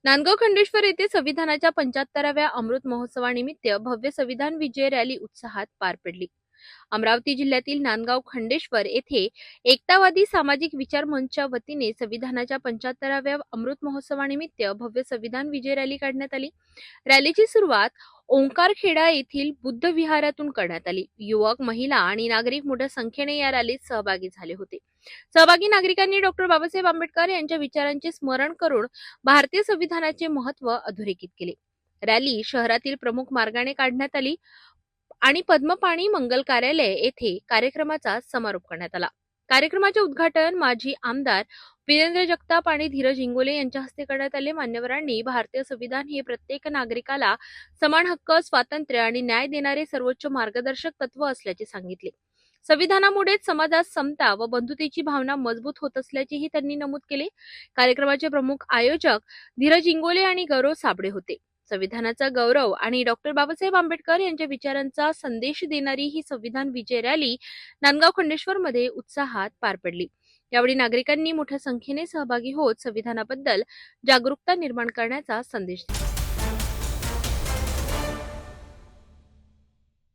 नांदगाव खंडेश्वर येथे संविधानाच्या 75व्या अमृत महोत्सवानिमित्त भव्य संविधान विजय रॅली उत्साहात पार पडली। अमरावती जिल्ह्यातील नांदगाव खंडेश्वर येथे एकतावादी सामाजिक विचार मंचच्या वतीने संविधानाच्या 75व्या अमृत महोत्सवानिमित्त भव्य संविधान विजय रॅली काढण्यात आली। रॅलीची सुरुवात ओंकारखेडा येथील बुद्ध विहारातून करण्यात आली। युवक, महिला आणि नागरिक मोठ्या संख्येने या रॅलीत सहभागी झाले होते। सहभागी नागरिकांनी डॉ. बाबासाहेब आंबेडकर यांच्या विचारांचे स्मरण करून भारतीय संविधानाचे महत्त्व अधोरेखित केले। रॅली शहरातील प्रमुख मार्गाने काढण्यात आली आणि पद्मपाणी मंगल कार्यालय येथे कार्यक्रमाचा समारोप करण्यात आला। कार्यक्रमाचे उद्घाटन माजी आमदार वीरेंद्र जगताप आणि धीरज इंगोले यांच्या हस्ते करण्यात आले। मान्यवरांनी भारतीय संविधान हे प्रत्येक नागरिकाला समान हक्क, स्वातंत्र्य आणि न्याय देणारे सर्वोच्च मार्गदर्शक तत्व असल्याचे सांगितले। संविधानामुळेच समाजात समता व बंधुतेची भावना मजबूत होत असल्याचेही त्यांनी नमूद केले। कार्यक्रमाचे प्रमुख आयोजक धीरज इंगोले आणि गौरव साबळे होते। संविधानाचा गौरव आणि डॉ. बाबासाहेब आंबेडकर यांच्या विचारांचा संदेश देणारी ही संविधान विजय रॅली नांदगाव खंडेश्वर मध्ये उत्साहात पार पडली। यावेळी नागरिकांनी मोठ्या संख्येने सहभागी होत संविधानाबद्दल जागरूकता निर्माण करण्याचा संदेश दिला।